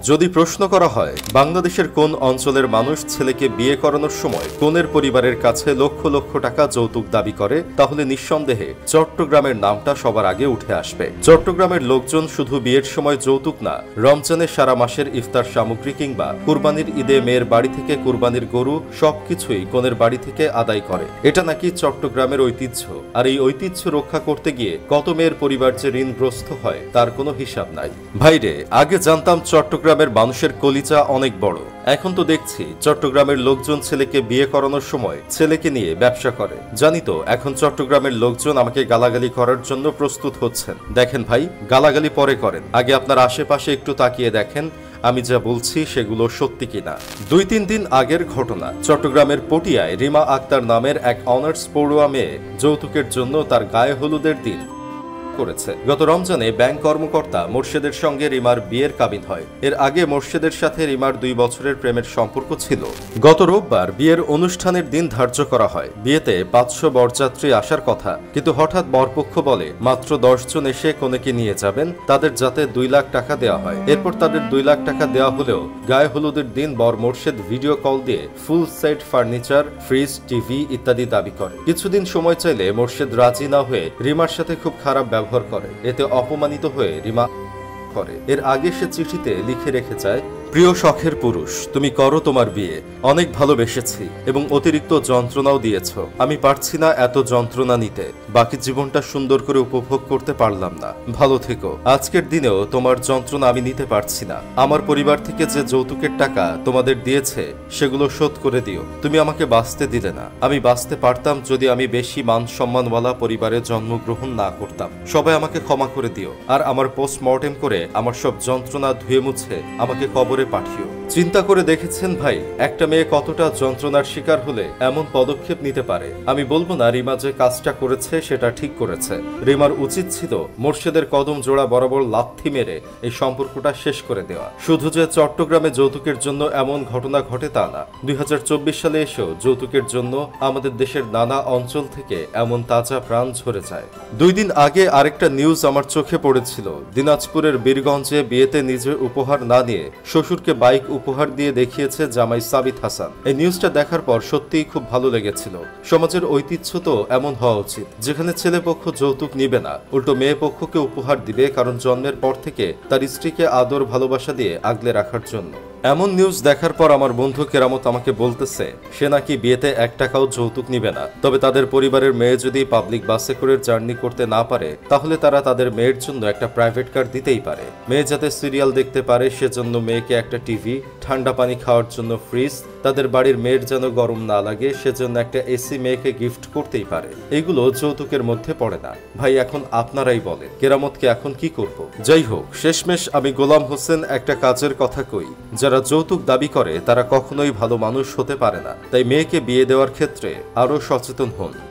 যদি প্রশ্ন করা হয় বাংলাদেশের কোন অঞ্চলের মানুষ ছেলেকে বিয়ে করানোর সময় কনের পরিবারের কাছে লক্ষ লক্ষ টাকা যৌতুক দাবি করে, তাহলে নিঃসন্দেহে চট্টগ্রামের নামটা সবার আগে উঠে আসবে। চট্টগ্রামের লোকজন শুধু বিয়ের সময় যৌতুক না, রমজানের সারা মাসের ইফতার সামগ্রী কিংবা কুরবানির ঈদে মেয়ের বাড়ি থেকে কুরবানির গরু সবকিছুই কনের বাড়ি থেকে আদায় করে। এটা নাকি চট্টগ্রামের ঐতিহ্য। আর এই ঐতিহ্য রক্ষা করতে গিয়ে কত মেয়ের পরিবার যে ঋণগ্রস্ত হয় তার কোনো হিসাব নাই। ভাইরে, আগে জানতাম চট্টগ্রামের মানুষের কলিজা অনেক বড়, এখন তো দেখছি চট্টগ্রামের লোকজন ছেলেকে বিয়ে করানোর সময় ছেলেকে নিয়ে ব্যবসা করে। জানি তো এখন চট্টগ্রামের লোকজন আমাকে গালাগালি করার জন্য প্রস্তুত হচ্ছেন। দেখেন ভাই, গালাগালি পরে করেন, আগে আপনার আশেপাশে একটু তাকিয়ে দেখেন আমি যা বলছি সেগুলো সত্যি কিনা। 2-3 দিন আগের ঘটনা, চট্টগ্রামের পটিয়ায় রিমা আক্তার নামের এক অনার্স পড়ুয়া মেয়ে যৌতুকের জন্য তার গায়ে হলুদের দিন করেছে। গত রমজানে ব্যাংক কর্মকর্তা মোর্শেদের সঙ্গে রিমার বিয়ের কাবিন হয়। এর আগে মোর্শেদের সাথে রিমার 2 বছরের প্রেমের সম্পর্ক ছিল। গত রোববার বিয়ের অনুষ্ঠানের দিন ধার্য করা হয়। বিয়েতে 500 বরযাত্রী আসার কথা, কিন্তু হঠাৎ বরপক্ষ বলে মাত্র 10 জন এসে কনেকে নিয়ে যাবেন, তাদের যাতে 2 লাখ টাকা দেওয়া হয়। এরপর তাদের 2 লাখ টাকা দেওয়া হলেও গায়ে হলুদের দিন বর মোর্শেদ ভিডিও কল দিয়ে full set furniture, fridge, TV ইত্যাদি দাবি করে। কিছুদিন সময় চাইলে মোর্শেদ রাজি না হয়ে রিমার সাথে খুব খারাপ ব্যবহার করে। এতে অপমানিত হয়ে রিমা করে। এর আগে সে চিঠিতে লিখে রেখে যায়, প্রিয় শখের পুরুষ, তুমি করো তোমার বিয়ে, অনেক ভালোবেসেছি এবং অতিরিক্ত যন্ত্রণাও দিয়েছ। আমি পারছি না এত যন্ত্রণা নিতে, বাকি জীবনটা সুন্দর করে উপভোগ করতে পারলাম না, ভালো থেকো। আজকের দিনেও তোমার যন্ত্রণা আমি নিতে পারছি না। আমার পরিবার থেকে যে যৌতুকের টাকা তোমাদের দিয়েছে সেগুলো শোধ করে দিও। তুমি আমাকে বাঁচতে দিলে না। আমি বাঁচতে পারতাম যদি আমি বেশি মান সম্মানওয়ালা পরিবারে জন্মগ্রহণ না করতাম। সবাই আমাকে ক্ষমা করে দিও, আর আমার পোস্টমর্টেম করে আমার সব যন্ত্রণা ধুয়ে মুছে আমাকে কবরে পাঠিও। চিন্তা করে দেখেছেন ভাই, একটা মেয়ে কতটা যন্ত্রণার শিকার হলে এমন পদক্ষেপ নিতে পারে? আমি বলবো না রিমা যে কাজটা করেছে সেটা ঠিক করেছে। রিমার উচিত ছিল মোর্শেদের কদম জোড়া বরাবর লাথি মেরে এই সম্পর্কটা শেষ করে দেওয়া। শুধু যে চট্টগ্রামে যৌতুকের জন্য এমন ঘটনা ঘটে তা না, 2024 সালে এসেও যৌতুকের জন্য আমাদের দেশের নানা অঞ্চল থেকে এমন তাজা প্রাণ ঝরে যায়। 2 দিন আগে আরেকটা নিউজ আমার চোখে পড়েছিল। দিনাজপুরের বীরগঞ্জে বিয়েতে নিজে উপহার না নিয়ে শ্বশুরকে বাইক উপহার দিয়ে দেখিয়েছে জামাই সাবিত হাসান। এই নিউজটা দেখার পর সত্যিই খুব ভালো লেগেছিল। সমাজের ঐতিহ্য তো এমন হওয়া উচিত, যেখানে ছেলে পক্ষ যৌতুক নিবে না, উল্টো মেয়ে পক্ষকে উপহার দিবে, কারণ জন্মের পর থেকে তার স্ত্রীকে আদর ভালোবাসা দিয়ে আগলে রাখার জন্য। এমন নিউজ দেখার পর আমার বন্ধু কেরামত আমাকে বলতেছে সে নাকি বিয়েতে 1 টাকাও যৌতুক নিবে না। তবে তাদের পরিবারের মেয়ে যদি পাবলিক বাসে করে জার্নি করতে না পারে, তাহলে তারা তাদের মেয়ের জন্য একটা প্রাইভেট কার দিতেই পারে। মেয়ে যাতে সিরিয়াল দেখতে পারে সেজন্য মেয়েকে একটা টিভি, ঠান্ডা পানি খাওয়ার জন্য ফ্রিজ, তাদের বাড়ির মেয়ের যেন গরম না লাগে সেজন্য একটা এসি মেয়েকে গিফট করতেই পারে। এগুলো যৌতুকের মধ্যে পড়ে না। ভাই, এখন আপনারাই বলেন কেরামতকে এখন কি করব? যাই হোক, শেষমেশ আমি গোলাম হোসেন একটা কাজের কথা কই, যারা যৌতুক দাবি করে তারা কখনোই ভালো মানুষ হতে পারে না। তাই মেয়েকে বিয়ে দেওয়ার ক্ষেত্রে আরো সচেতন হন।